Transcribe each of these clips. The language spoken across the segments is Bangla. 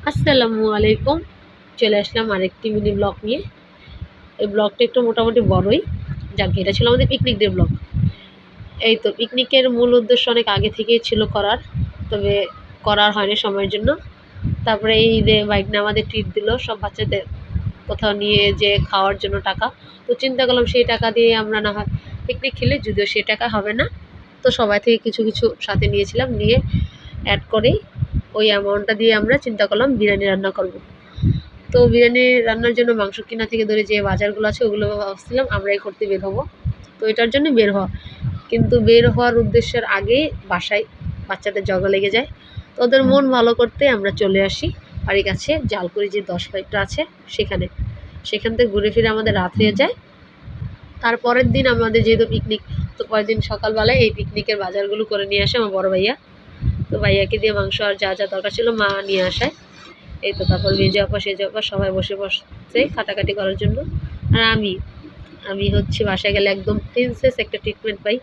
আসসালামু আলাইকুম। চলে আসলাম আরেকটি মিনি ব্লগ নিয়ে। এই ব্লগটা একটু মোটামুটি বড়ই। যাক এটা ছিল আমাদের পিকনিক ডে ব্লগ। এই তো পিকনিকের মূল উদ্দেশ্য অনেক আগে থেকেই ছিল করার, তবে করার হয়নি সময়ের জন্য। তারপরে এই ঈদে ভাইগনা আমাদের ট্রিট দিল সব বাচ্চাদের, কোথাও নিয়ে যে খাওয়ার জন্য টাকা। তো চিন্তা করলাম সেই টাকা দিয়ে আমরা না হয় পিকনিক খেলে, যদিও সে টাকা হবে না। তো সবাই থেকে কিছু কিছু সাথে নিয়েছিলাম, নিয়ে অ্যাড করেই ওই অ্যামাউন্টটা দিয়ে আমরা চিন্তা করলাম বিরিয়ানি রান্না করব। তো বিরিয়ানি রান্নার জন্য মাংস কিনা থেকে ধরে যে বাজারগুলো আছে ওগুলো ভাবছিলাম আমরাই করতে বের হবো। তো এটার জন্য বের হওয়া, কিন্তু বের হওয়ার উদ্দেশ্যের আগেই বাসায় বাচ্চাদের ঝগড়া লেগে যায়। তো ওদের মন ভালো করতে আমরা চলে আসি বাড়ির কাছে জালকুড়ি যে 10 মাইলটা আছে সেখানে। সেখান থেকে ঘুরে ফিরে আমাদের রাত হয়ে যায়। তারপরের দিন আমাদের যেহেতু পিকনিক, তো পরের দিন সকালবেলায় এই পিকনিকের বাজারগুলো করে নিয়ে আসে আমার বড় ভাইয়া। তো ভাইয়াকে দিয়ে মাংস আর যা যা দরকার ছিল মা নিয়ে আসায়। এই তো তারপর মেজো আপা সেজো আপা সবাই বসে বসছে কাটাকাটি করার জন্য। আর আমি আমি হচ্ছে বাসায় গেলে একদম প্রিন্সেস একটা ট্রিটমেন্ট পাই।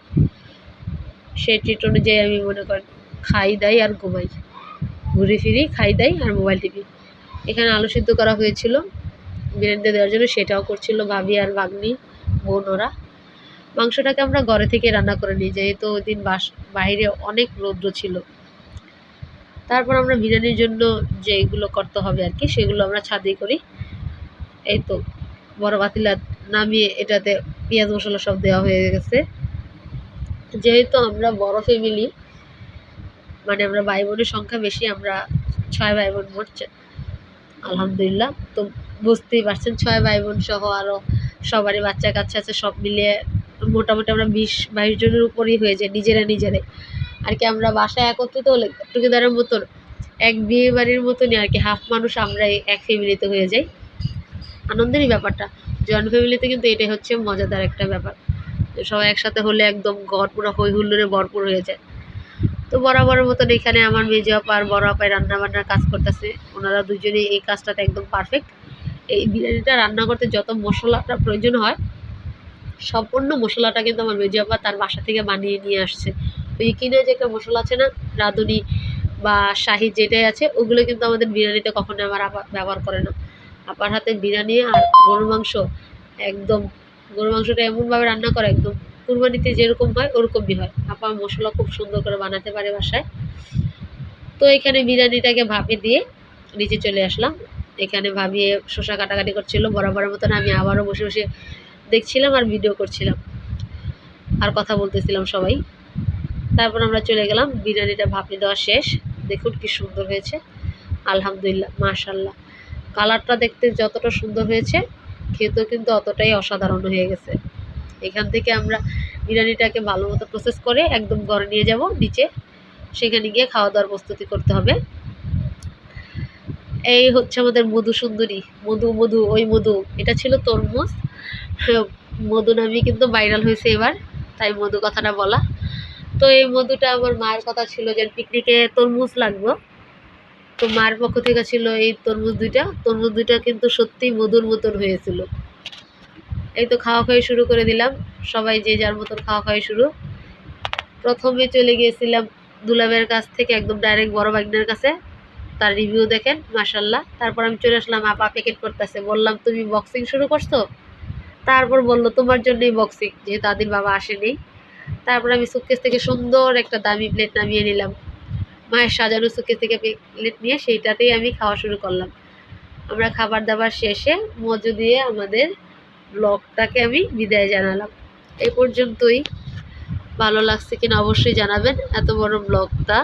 সেই ট্রিট অনুযায়ী আমি মনে করেন খাই দাই আর ঘুমাই, ঘুরে ফিরি খাই দাই আর মোবাইল টিপি। এখানে আলু সিদ্ধ করা হয়েছিল বিরিয়ানিতে দেওয়ার জন্য, সেটাও করছিল ভাবি আর ভাগ্নি বোন ওরা। মাংসটাকে আমরা ঘরে থেকে রান্না করে নিই, যেহেতু ওই দিন বাইরে অনেক রৌদ্র ছিল। তারপর আমরা বিরিয়ানির জন্য যেগুলো করতে হবে আর কি সেগুলো আমরা ছাদেই করি। এই তো বড় পাতিলা নামিয়ে এটাতে পেঁয়াজ মশলা সব দেওয়া হয়ে গেছে। যেহেতু আমরা বড় ফ্যামিলি, মানে আমরা ভাই বোনের সংখ্যা বেশি, আমরা 6 ভাই বোন মোট, আলহামদুলিল্লাহ। তো বুঝতেই পারছেন 6 ভাই বোন সহ আরও সবারই বাচ্চা কাচ্চা আছে, সব মিলিয়ে মোটামুটি আমরা 20-22 জনের উপরই হয়ে যায় নিজেরাই আর কি। আমরা বাসায় একত্রিত হলে টুগেদারের মতন এক বিয়ে বাড়ির মতনই আর কি, হাফ মানুষ আমরাই এক ফ্যামিলিতে হয়ে যাই। আনন্দেরই ব্যাপারটা, জয়েন্ট ফ্যামিলিতে কিন্তু এটাই হচ্ছে মজাদার একটা ব্যাপার। সবাই একসাথে হলে একদম ঘর পুরো হই হুল্লোড়ে ভরপুর হয়ে যায়। তো বরাবরের মতন এখানে আমার মেজো আপা আর বড় আপায় রান্নাবান্নার কাজ করতেছে। ওনারা দুজনেই এই কাজটাতে একদম পারফেক্ট। এই বিরিয়ানিটা রান্না করতে যত মশলাটা প্রয়োজন হয় সম্পূর্ণ মশলাটা কিন্তু আমার মেজো আপা তার বাসা থেকে বানিয়ে নিয়ে আসছে। ওই কিনে যে একটা মশলা আছে না, রাঁধুনি বা শাহি যেটাই আছে, ওগুলো কিন্তু আমাদের বিরিয়ানিতে কখনো আমার আপা ব্যবহার করে না। আপার হাতে বিরিয়ানি আর গরুর মাংস, একদম গরুর মাংসটা এমনভাবে রান্না করে একদম কুরবানিতে যেরকম হয় ওরকমই হয়। আপা মশলা খুব সুন্দর করে বানাতে পারে বাসায়। তো এখানে বিরিয়ানিটাকে ভাপে দিয়ে নিচে চলে আসলাম। এখানে ভাবি শসা কাটাকাটি করছিল বরাবরের মতন, আমি আবারও বসে বসে দেখছিলাম আর ভিডিও করছিলাম আর কথা বলতেছিলাম সবাই। তারপর আমরা চলে গেলাম, বিরিয়ানিটা ভাপে দেওয়া শেষ। দেখুন কি সুন্দর হয়েছে, আলহামদুলিল্লাহ মাশাল্লাহ। কালারটা দেখতে যতটা সুন্দর হয়েছে খেতেও কিন্তু অতটাই অসাধারণ হয়ে গেছে। এখান থেকে আমরা বিরিয়ানিটাকে ভালো মতো প্রসেস করে একদম ঘরে নিয়ে যাব নিচে, সেখানে গিয়ে খাওয়া দাওয়ার প্রস্তুতি করতে হবে। এই হচ্ছে আমাদের মধু সুন্দরী, মধু ওই মধু, এটা ছিল তরমুজ। মধু নামে কিন্তু ভাইরাল হয়েছে এবার, তাই মধু কথাটা বলা। তো এই মধুটা আমার মায়ের কথা ছিল যে পিকনিকে তরমুজ লাগবে, তো মায়ের পক্ষ থেকে ছিল এই তরমুজ দুইটা কিন্তু সত্যিই মধুর মতন হয়েছিল। এই তো খাওয়া খাওয়াই শুরু করে দিলাম, সবাই যে যার মতন খাওয়া খাওয়াই শুরু। প্রথমে চলে গিয়েছিলাম দুলাবের কাছ থেকে একদম ডাইরেক্ট বড় ভাগ্নের কাছে, তার রিভিউ দেখেন মাশাল্লাহ। তারপর আমি চলে আসলাম, আপা প্যাকেট করতেছে, বললাম তুমি বক্সিং শুরু করছো? তারপর বললো তোমার জন্যই বক্সিং, যেহেতু আদির বাবা আসেনি। তারপর আমি সুটকেস থেকে সুন্দর একটা দামি প্লেট নামিয়ে নিলাম, মায়ের সাজানো সুটকেস থেকে প্লেট নিয়ে সেইটাতেই আমি খাওয়া শুরু করলাম। আমরা খাবার দাবার শেষে মজু দিয়ে আমাদের ব্লগটাকে আমি বিদায় জানালাম। এই পর্যন্তই। ভালো লাগছে কিনা অবশ্যই জানাবেন। এত বড় ব্লগটা